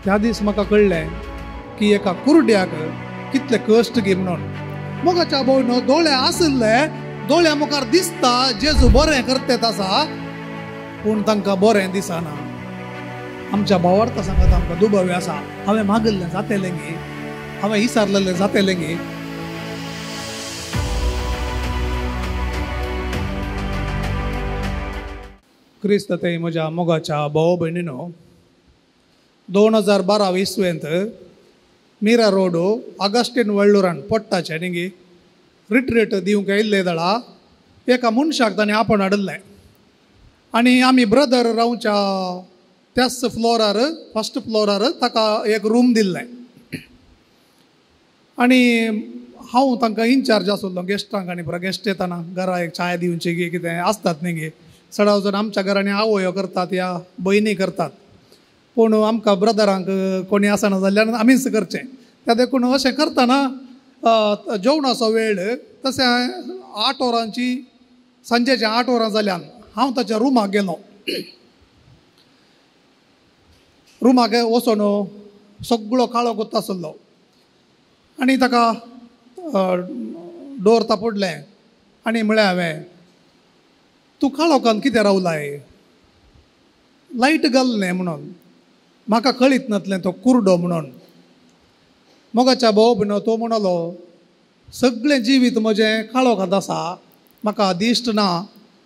त्या दीस म्हाका कळलें की एका कुरड्याक कितले कश्ट गे म्हणून. मोगाच्या भयणो, दोळे आसले, दोळ्या मुखार दिसता जेजू बरें करतेत आसा, पूण तांकां बरें दिसना. आमच्या भावार्थ सांगत आमकां दुबावी आसा. हांवें मागिल्लें जातलें गे, हांवें विचारलेलें जातलें गे. क्रिस्त ते म्हज्या मोगाच्या भाव भयणीनो, 2012 इसवेंत मिरा रोड अगस्टीन वळ्ळुरान पडटाचे न्ही गे रिट्रीट दिवंक येयल्ले दळा एका मनशाक ताणें आपण हाडलें आनी आमी ब्रदर रावच्या त्याच फ्लोरार फर्स्ट फ्लोरार ताका एक रूम दिल्लें आनी हांव तांकां इन्चार्ज आसलो गेस्टांक आनी परत गेस्ट येताना घरा एक चाय दिवची गे कितें आसतात न्ही गे. सडाव जण आमच्या घरांनी आवयो करतात या भयणी करतात, पूण आमकां ब्रदरांक कोणी आसना जाल्यार आमीच करचें. त्या देखून अशें करतना जेवणाचो वेळ तशें 8 वरांची सांजेचे 8 वरां जाल्यान हांव ताच्या रुमाक गेलो. रुमाक वचून सगळो काळो कोत्त आसलो आनी ताका डोर तापडलें आनी म्हळें हांवें, तूं काळोखान कितें रावलाय? लायट घाललें म्हणून. म्हाका कळीत नासलें तो कुरडो म्हणून. मोगाच्या भाव भयणो, तो म्हणलो सगळें जिवीत म्हजें काळोखांत आसा, म्हाका दिश्ट ना,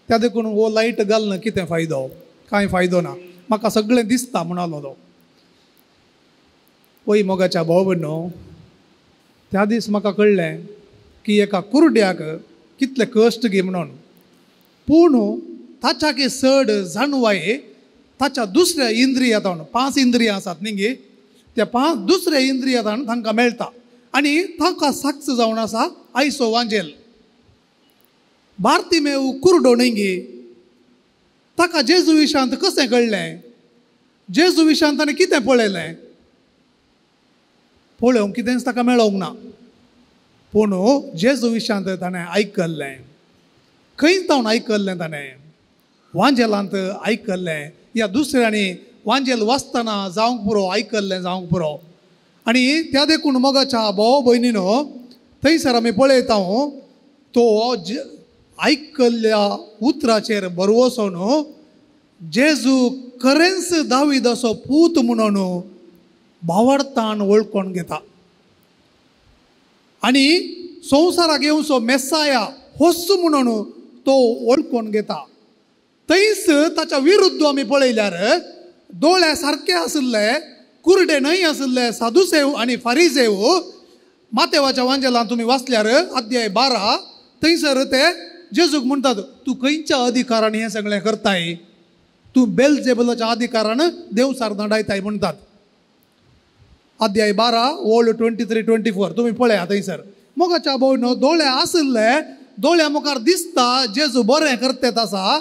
त्या देखून हो लायट घालना कितें फायदो? कांय फायदो ना, म्हाका सगळें दिसता म्हणलो तो. पळय मोगाच्या भाव भयणो, त्या दीस म्हाका कळलें की एका कुरड्याक कितले कश्ट गे म्हणून, पूण ताच्याके चड जाणवाय ताच्या दुसऱ्या इंद्रियांतान 5 इंद्रियां आसात न्ही गे, त्या 5 दुसऱ्या इंद्रियांतान तांकां मेळटा आनी तांकां साक्ष जावन आसा आयचो वांजेल. बार्तिमेव कुरडो न्ही गे, ताका जेजू विशांत कशें कळलें? जेजू विशांत ताणें कितें पळयलें? पळोवंक कितेंच ताका मेळोंक ना, पूण जेजू विशांत ताणें आयकल्लें. खंय जावन आयकल्लें ताणें? वांजेलांत आयकल्लें, या दुसऱ्यांनी वांजेल वाचतना जावंक पुरो आयकल्लें जावंक पुरो. आनी त्या देखून मोगाच्या भाव भयणीनो, थंयसर आमी पळयता तो आयकल्ल्या उतराचेर बरवसून जेजू खरेंच दाविदाचो पूत म्हणून भावार्थान वळखून घेता आनी संवसाराक येवचो मेस्साया होस म्हणून तो वळखून घेता. थंयच ताच्या विरुद्ध आमी पळयल्यार दोळे सारके आसले, कुरडे न्हय आसले सादुसेव आनी फारिसेव. मातेवाच्या वांजेलांत तुमी वाचल्यार अध्याय 12 थंयसर ते जेजूक म्हणटात, तूं खंयच्या अधिकारान हें सगळें करताय? तूं बेलजेबुलाच्या अधिकारान देवसार धाडायताय म्हणटात. अध्याय 12 ओल्ड 23-24 तुमी पळया थंयसर. मोगाच्या भयणो, दोळे आसले, दोळ्या मुखार दिसता जेजू बरें करतेत आसा,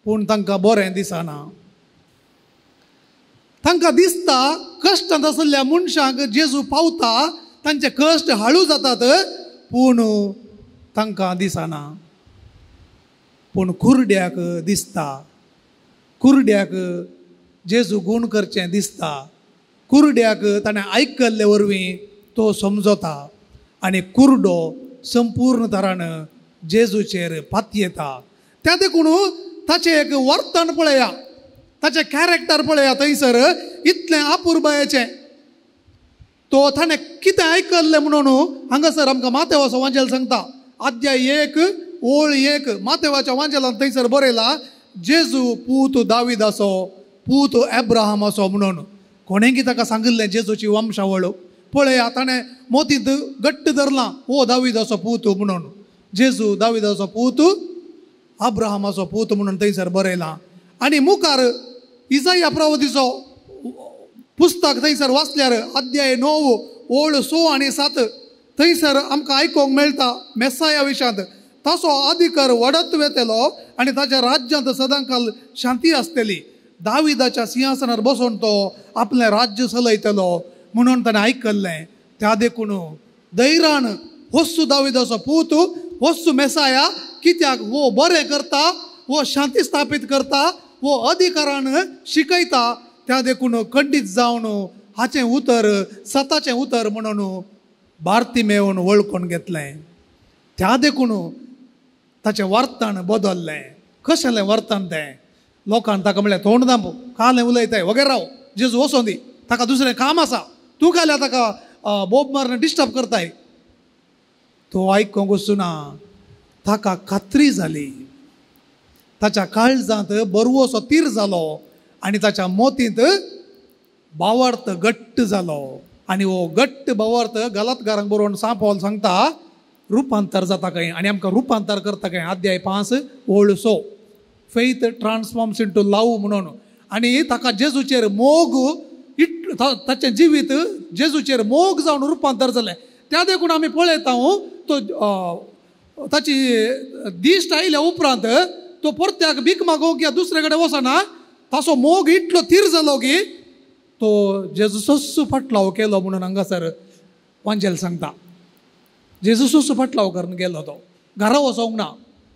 पूण तांकां बरें दिसना. तांकां दिसता कश्टांत आसलेल्या मनशांक जेजू पावता, तांचे कश्ट हाळू जातात, पूण तांकां दिसना. पूण कुरड्याक दिसता. कुरड्याक जेजू गूण करचें दिसता. कुरड्याक ताणें आयकल्ले वरवीं तो समजता आनी कुरडो संपूर्ण तरान जेजूचेर पातयेता. त्या देखून ताचें एक वर्तन पळया, ताचें कॅरेक्टर पळया थंयसर इतलें आपुरबायेचें. तो ताणें कितें आयकल्लें म्हणून हांगासर आमकां मातेवाचो वांजेल सांगता. अध्याय 1 ओळ 1 मातेवाच्या वांजेलांत थंयसर बरयला, जेजू पूत दाविदाचो, पूत एब्राहामाचो म्हणून. कोणेंय ताका सांगिल्लें जेजूची वंशावळ? पळया, ताणें मोतींत घट्ट धरलां, हो दाविदाचो पूत म्हणून. जेजू दाविदाचो पूत, अब्राहामाचो पूत म्हणून थंयसर बरयलां. आनी मुखार इसाया प्रवादीचो पुस्तक थंयसर वाचल्यार अध्याय 9 ओळ 6 आनी 7 थंयसर आमकां आयकोंक मेळटा मेस्साया विशांत. ताचो अधिकार वडत वेतलो आनी ताच्या राज्यांत सदांकाल शांती आसतली. दाविदाच्या सिंहासनार बसून तो आपलें राज्य चलयतलो म्हणून ताणें आयकल्लें. त्या देखून धैर्यान होस्सू दाविदाचो पूत, होस्सू मेसाया, कित्याक वो बरें करता, वो शांती स्थापीत करता, वो अधिकारान शिकयता. त्या देखून खंडीत जावन हाचें उतर सताचें उतर म्हणून भारती मेळून वळखून घेतलें. त्या देखून ताचें वर्तन बदललें. कशेंलें वर्तन तें? लोकांनी ताका म्हणलें तोंड दांब, कालें उलयताय वगैरे राव, जेजू वचों दी, ताका दुसरें काम आसा, तूं काल्या ताका बोब मारून डिस्टर्ब करताय. तो आयकोंक वचुना. ताका खात्री जाली. ताच्या काळजांत बरवोसो तीर जालो आनी ताच्या मोतींत बावर्त घट्ट जालो. आनी हो घट्ट बावर्त गलातकारांक बरोवन सांपोल सांगता रुपांतर जाता खंय आनी आमकां रुपांतर करता खंय. अध्याय 5 ओळ 6 फेथ ट्रान्सफॉर्म्स इंटू लव म्हणून. आनी ताका जेजूचेर मोग ताचें जिवीत जेजूचेर मोग जावन रुपांतर जालें. त्या देखून आमी पळयता तो ताची दिश्ट आयल्या उपरांत तो परत्याक भीक मागोवंक या दुसरे कडेन वचना. ताचो मोग इतलो थीर जालो की तो जेजू सस्सू फाटलाव केलो म्हणून हांगासर वांजेल सांगता. जेजू सस्सू फाटलाव करून गेलो. तो घरा वचोंक ना,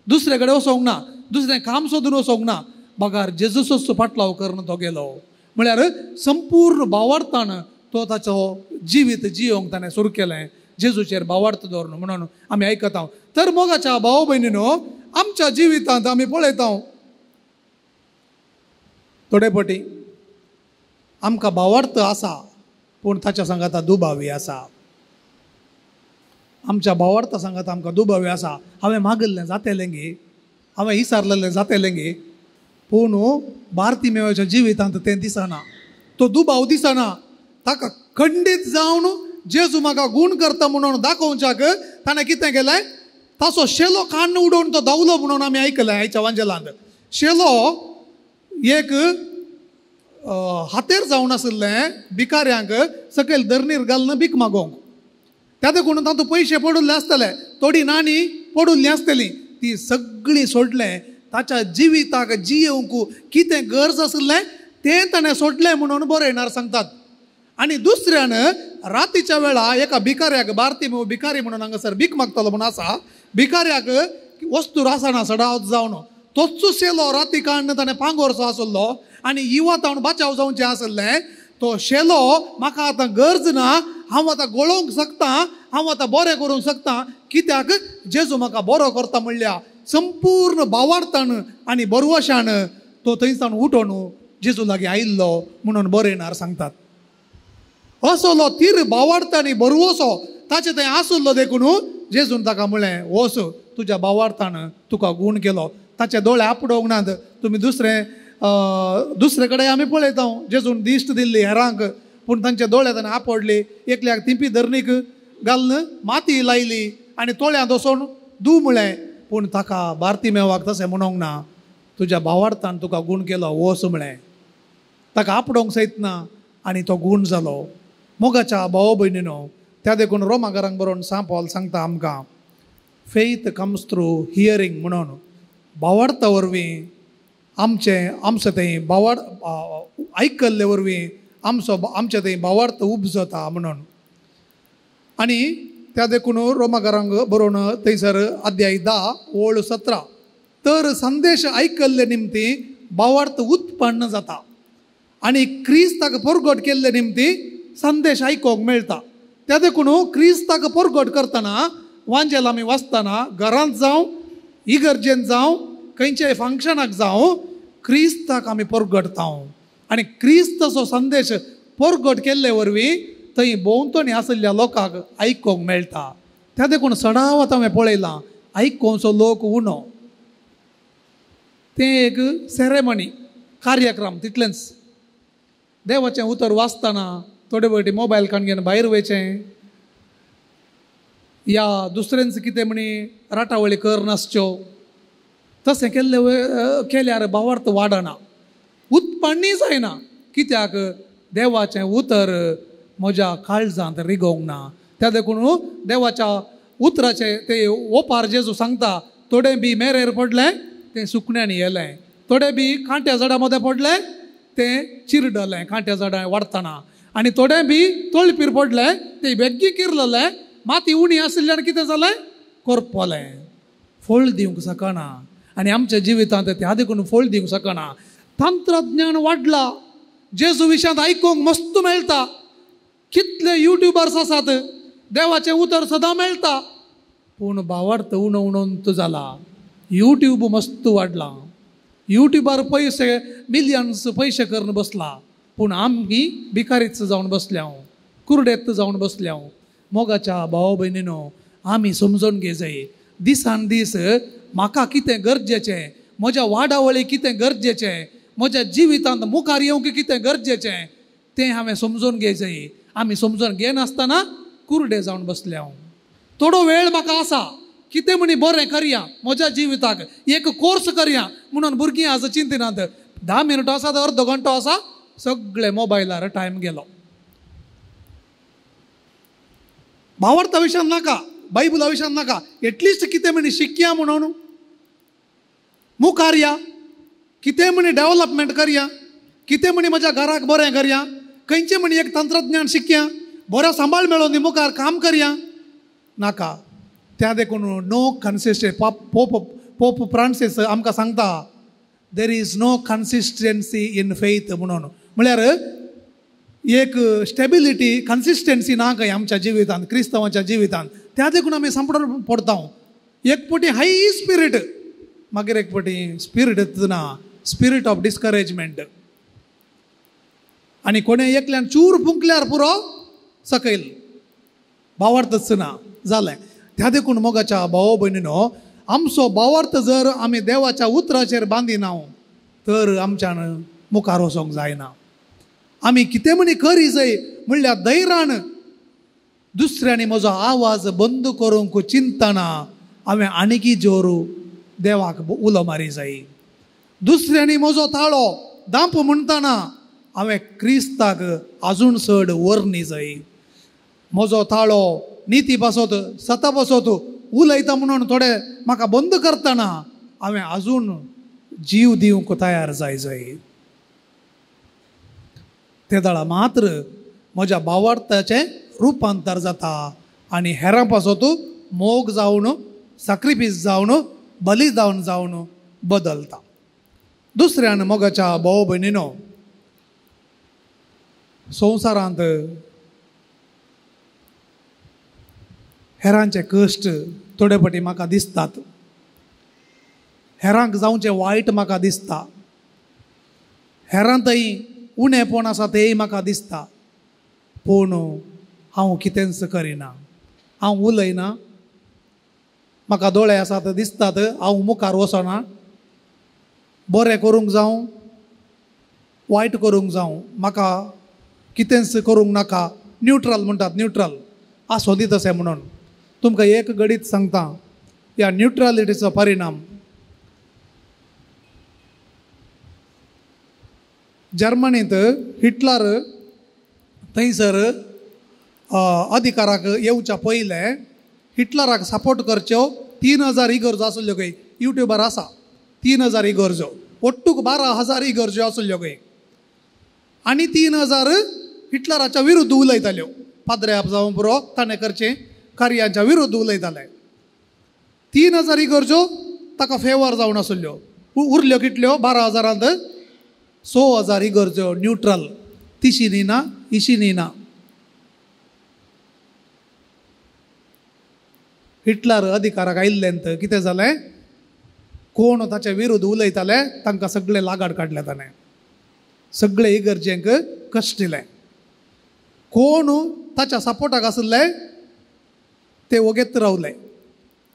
दुसरे कडेन वचोंक ना, दुसरें काम सोदून वचोंक ना. बगार जेजू सस्सू फाटलाव करून तो गेलो. म्हळ्यार संपूर्ण भावार्थान तो ताचो जिवीत जियोंक ताणें सुरू केलें. जेजूचेर भावार्थ दवरून म्हणून आमी आयकता. तर मोगाच्या भाव भयणीनो, आमच्या जिवितांत आमी पळयता थोडे फावटी आमकां भावार्थ आसा पूण ताच्या सांगात दुबावी आसा. आमच्या भावार्था सांगात आमकां दुबावी आसा. हांवें मागल्लें जातेलें गे, हांवें विचारलेलें जातेलें गे, पूण भारती मेवाच्या जिवितांत तें दिसना. तो दुबाव दिसना. ताका खंडीत जावन जेजू म्हाका गूण करता म्हणून दाखोवच्याक ताणें कितें केलें? ताचो शेलो कान्न उडोवन तो धांवलो म्हणून आमी आयकलें आयच्या वांजेलांत. शेलो एक हातेर जावन आशिल्लें भिकाऱ्यांक सकयल धरणीर घालून भीक मागोवंक. त्या देखून तातूंत पयशे पडुल्ले आसतले, थोडी नाणी पडुल्लीं आसतलीं, ती सगळीं सोडलें. ताच्या जिविताक जियोवंक कितें गरज आशिल्लें तें ताणें सोडलें म्हणून बरयणार सांगतात. आनी दुसऱ्यान रातीच्या वेळा एका भिकाऱ्याक, भारती भिकारी म्हणून हांगासर भीक मागतलो म्हणून आसा, भिकाऱ्याक वस्तू आसना सडावत जावन तोच शेलो राती काडून ताणें पांगोरचो आसलो आनी इवत हांव बाचाव जावचें आसलें. तो शेलो म्हाका आतां गरज ना, हांव आतां गळोवंक शकता, हांव आतां बरें करूंक शकता, कित्याक जेजू म्हाका बरो करता म्हणल्या संपूर्ण भावार्थान आनी बरवशान तो थंयसान उठोन जेजू लागीं आयिल्लो म्हणून बरयणार सांगतात. असलो तीर भावार्थ आनी बरवसो ताचे थंय आसलो देखून जेजून ताका म्हळें वच, तुज्या भावार्थान तुका गूण केलो. ताचे दोळे आपडोवंक नात. तुमी दुसरे कडेन आमी पळयता जेजून दिश्ट दिल्ली हेरांक, पूण तांचे दोळे ताणें आपडले. एकल्याक तिंपी धरणीक घालून माती लायली आनी तोळ्यांत वचोन धू म्हळें. पूण ताका भारती मेवाक तशें म्हणोंक ना, तुज्या भावार्थान तुका गूण केलो वच म्हळें. ताका आपडोवंक सयत ना आनी तो गूण जालो. मोगाच्या भाव भयणीनो, त्या देखून रोमाकारांक बरोवन सांपोल सांगता आमकां फेथ कम्स थ्रू हियरींग म्हणून. भावार्था वरवीं आमचें थंय आयकल्ले वरवीं आमचे थंय भावार्थ उपजता म्हणून. आनी त्या देखून रोमाकारांक बरोवन थंयसर अध्याय 10 ओळ 17 तर संदेश आयकल्ले निमती भावार्थ उत्पन्न जाता आनी क्रिस्ताक परगट केल्ले निमती संदेश आयकोंक मेळटा. त्या देखून क्रिस्ताक परगट करतना वांजेल आमी वाचतना घरांत जावं, इगर्जेंत जावं, खंयच्याय फंक्शनाक जावं, क्रिस्ताक आमी परगटता आनी क्रिस्ताचो संदेश परगट केल्ले वरवीं थंय भोंवतणी आशिल्ल्या लोकांक आयकोंक मेळटा. त्या देखून सडावत हांवें पळयलां आयकोवचो लोक उणो. तें एक सेरेमनी कार्यक्रम तितलेंच. देवाचें उतर वाचतना थोडे फावटी मोबायल काडून घेवन भायर वयचें, या दुसऱ्यांच कितें म्हणी राटावळी कर नासच्यो, तशें केल्यार भावार्थ वाडना, उत्पन्नय जायना. कित्याक देवाचें उतर म्हज्या काळजांत रिगोवंक ना. त्या देखून देवाच्या उतराचे ते ओपार जेजू सांगता, थोडे बी मेरेर पडलें तें सुकण्यांनी येलें, थोडे बी कांट्या झाडां मदें पडलें तें चिरडलें कांट्या झाडां वाडटना, आनी थोडे बी तळपीर पडलें तें बेग्गी किरलेलें, माती उणी आशिल्ल्यान कितें जालें करपलें, फळ दिवंक शकना. आनी आमच्या जिवितांत त्या देखून फळ दिवंक शकना. तंत्रज्ञान वाडला, जेजू विशयांत आयकूंक मस्त मेळटा, कितले युट्यूबर्स आसात देवाचें उतर सदां मेळटा, पूण भावार्थ उणवणंत जाला. यूट्यूब मस्त वाडला, यूट्यूबार पयशे मिलियन्स पयशे करून बसला, पूण आमी भिकारीच जावन बसल्या, कुरडेत जावन बसल्या. मोगाच्या भाव भयणीनो, आमी समजून घे जाय, दिसान दीस म्हाका कितें गरजेचें, म्हज्या वाडावळीक कितें गरजेचें, म्हज्या जिवितांत मुखार येवंक कितें गरजेचें तें हांवें समजून घे जाय. आमी समजून घेनासतना कुरडे जावन बसल्या. थोडो वेळ म्हाका आसा, कितें म्हणी बरें करया म्हज्या जिविताक, एक कोर्स करया म्हणून भुरगीं आज चिंतिनात. 10 मिनटो आसा, अर्द घंटो आसा, सगळे मोबायलार टायम गेलो. भावार्था विशयान नाका, बायबला विशयान नाका, एटलिस्ट कितें म्हणी शिकया म्हणून मुखार या, कितें म्हणी डेव्हलपमेंट करया, कितें म्हणी म्हज्या घराक बरें करया, खंयचें म्हणी एक तंत्रज्ञान शिकया, बरो सांबाळ मेळोन मुखार काम करया. नाका. त्या देखून नो कन्सिस्टन्सी. पोप फ्रांसीस आमकां सांगता, there is no consistency in faith म्हणून. म्हळ्यार एक स्टेबिलिटी, कन्सिस्टन्सी ना खंय आमच्या जिवितांत, क्रिस्तांवाच्या जिवितांत. त्या देखून आमी सांपडून पडता. एक पटी हाय स्पिरीट, मागीर एक पटी स्पिरीट ना, स्पिरीट ऑफ डिस्करेजमेंट. आनी कोणें एकल्यान चूर फुंकल्यार पुरो सकयल, भावार्थच ना जालें. त्या देखून मोगाच्या भाव भयणीनो, आमचो भावार्थ जर आमी देवाच्या उतराचेर बांदिना तर आमच्यान मुखार वचोंक जायना. आमी कितें म्हणी करी जाय म्हणल्यार धैर्यान दुसऱ्यांनी म्हजो आवाज बंद करूंक चिंतना हांवें आनीकी जोरू देवाक उलो मारी जाय. दुसऱ्यांनी म्हजो ताळो दांप म्हणटना हांवें क्रिस्ताक आजून चड व्हरनी जाय. म्हजो ताळो नीती पासत सता पासत उलयता म्हणून थोडे म्हाका बंद करतना हांवें आजून जीव दिवंक तयार जाय. ते दाळा मात्र म्हज्या भावार्थाचें रुपांतर जाता आनी हेरां पासत मोग जावन, सॅक्रिफीस जावन, बलिदान जावन बदलता. दुसऱ्यान मोगाच्या भाव भयणीनो, संवसारांत हेरांचे कश्ट थोडे फाटी म्हाका दिसतात, हेरांक जावचें वायट म्हाका दिसता, हेरांतय उणेपण आसा तेंय म्हाका दिसता, पूण हांव कितेंच करिना, हांव उलयना. म्हाका दोळे आसात दिसतात, हांव मुखार वचना. बरें करूंक जावं वायट करूंक जावं म्हाका कितेंच करूंक नाका. न्यूट्रल म्हणटात, न्यूट्रल आसोदी तशें म्हणून. तुमकां एक घडीत सांगता, ह्या न्यूट्रलिटीचो परिणाम जर्मनींत हिटलर थंयसर अधिकाराक येवच्या पयलें हिटलराक सपोर्ट करच्यो 3000 इगर्जो आसल्यो खंय. युट्यूबार आसा 3000 इगर्जो, ओट्टूक 12,000 इगर्जो आसल्यो खंय. आनी 3000 हिटलराच्या विरुद्ध उलयताल्यो. पाद्र्याप जावं पुरो ताणें करचें कार्याच्या विरुद्ध उलयताले. 3000 इगर्जो ताका फेवर जावन आसल्यो. उरल्यो कितल्यो 12,000त 6,000 इगर्जो न्यूट्रल, तिशीनी ना इशिनी ना. हिटलर अधिकाराक आयिल्ल्यान कितें जालें, कोण ताचे विरुद्ध उलयताले तांकां सगळे लागाड काडले. ताणें सगळे इगर्जेंक कश्ट दिले. कोण ताच्या सपोर्टाक आसले ते वगेत रावले,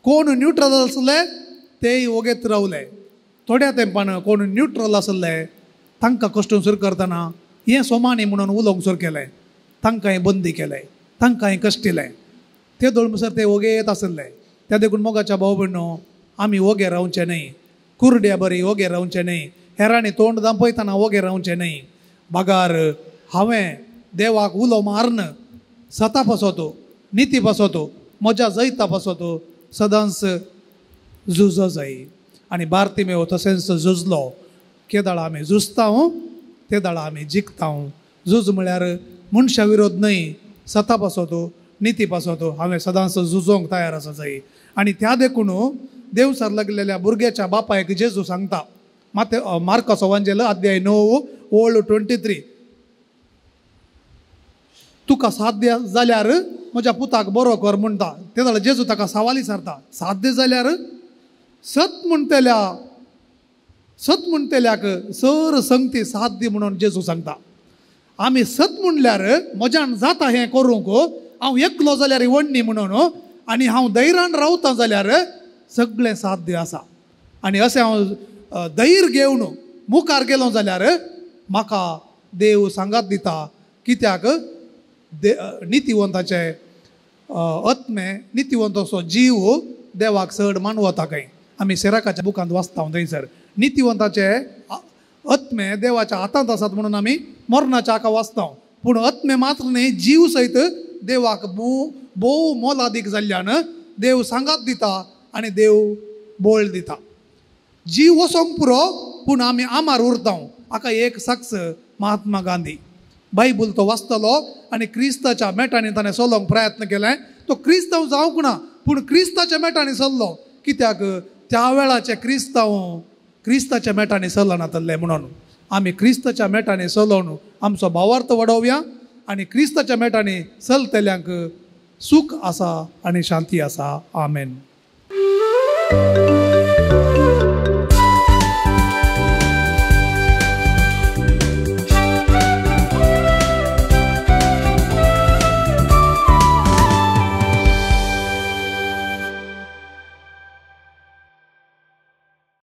कोण न्यूट्रल आसले तेय वगेत रावले. थोड्या तेंपान कोण न्यूट्रल आसले तांकां कश्टून सुरू करतना हें सोमानी म्हणून उलोवंक सुरू केलें, तांकांय बंदी केलें, तांकांय कश्ट दिले. ते दळमसर ते वगेत आसले. त्या देखून मोगाच्या भाव भयणो, आमी वगे रावचे न्हय, कुरड्या बरी वगे रावचे न्हय, हेरांनी तोंड दांपयतना वगे रावचे न्हय. बागार हांवें देवाक उलो मारन सता पासतो, निती पासतो, म्हज्या जैता पासतो सदांच झुजो जाय. आनी बार्तिमेव तशेंच झुजलो. केदाळ आमी झुजता ते दाळा आमी जिखता. झूज म्हळ्यार मनशा विरोध न्हय, सता पासतो, निती पासतो हांवें सदांच झुजोंक तयार आसा जाय. आनी त्या देखून देवसार लागलेल्या भुरग्याच्या बापायक जेजू सांगता, मार्काचो एवांजेल अध्याय 9 ओळ 23 तुका साध्य जाल्यार म्हज्या पुताक बरो कर म्हणटा. ते जाल्यार जेजू ताका सवाल विचारता, साध्य जाल्यार? सत म्हणटल्याक सर संगती साध्य म्हणून जेजू सांगता. आमी सत म्हणल्यार म्हज्यान जाता हें करूंक, हांव एकलो जाल्यार वडणी म्हणून, आनी हांव धैर्यान रावता जाल्यार सगळें साध्य आसा. आनी अशें हांव धैर्य घेवन मुखार गेलो जाल्यार म्हाका देव सांगात दिता. कित्याक नितीवंताचे आत्मे, नितीवंताचो जीव देवाक चड मानवता काय. आमी सिराकाच्या बुकांत वाचता थंयसर नितीवंताचे आत्मे देवाच्या हातांत आसात म्हणून आमी मरणाच्या हाका वाचता. पूण आत्मे मात्र न्ही, जीव सयत देवाक भोव मोलादीक जाल्ल्यान देव सांगात दिता आनी देव बोळ दिता. जीव वसोंक पुरो पूण आमी आमार उरता. हाका एक साक्ष महात्मा गांधी. बायबल तो वाचतलो आनी क्रिस्ताच्या मेटांनी ताणें चलोवंक प्रयत्न केले. तो क्रिस्तांव जावंक ना पूण क्रिस्ताच्या मेटांनी चल्लो. कित्याक त्या वेळाचे क्रिस्ताच्या मेटांनी चलनातले म्हणून. आमी क्रिस्ताच्या मेटांनी चलोवन आमचो भावार्थ वाडोवया आनी क्रिस्ताच्या मेटांनी चलतल्यांक सूख आसा आनी शांती आसा. आमेन.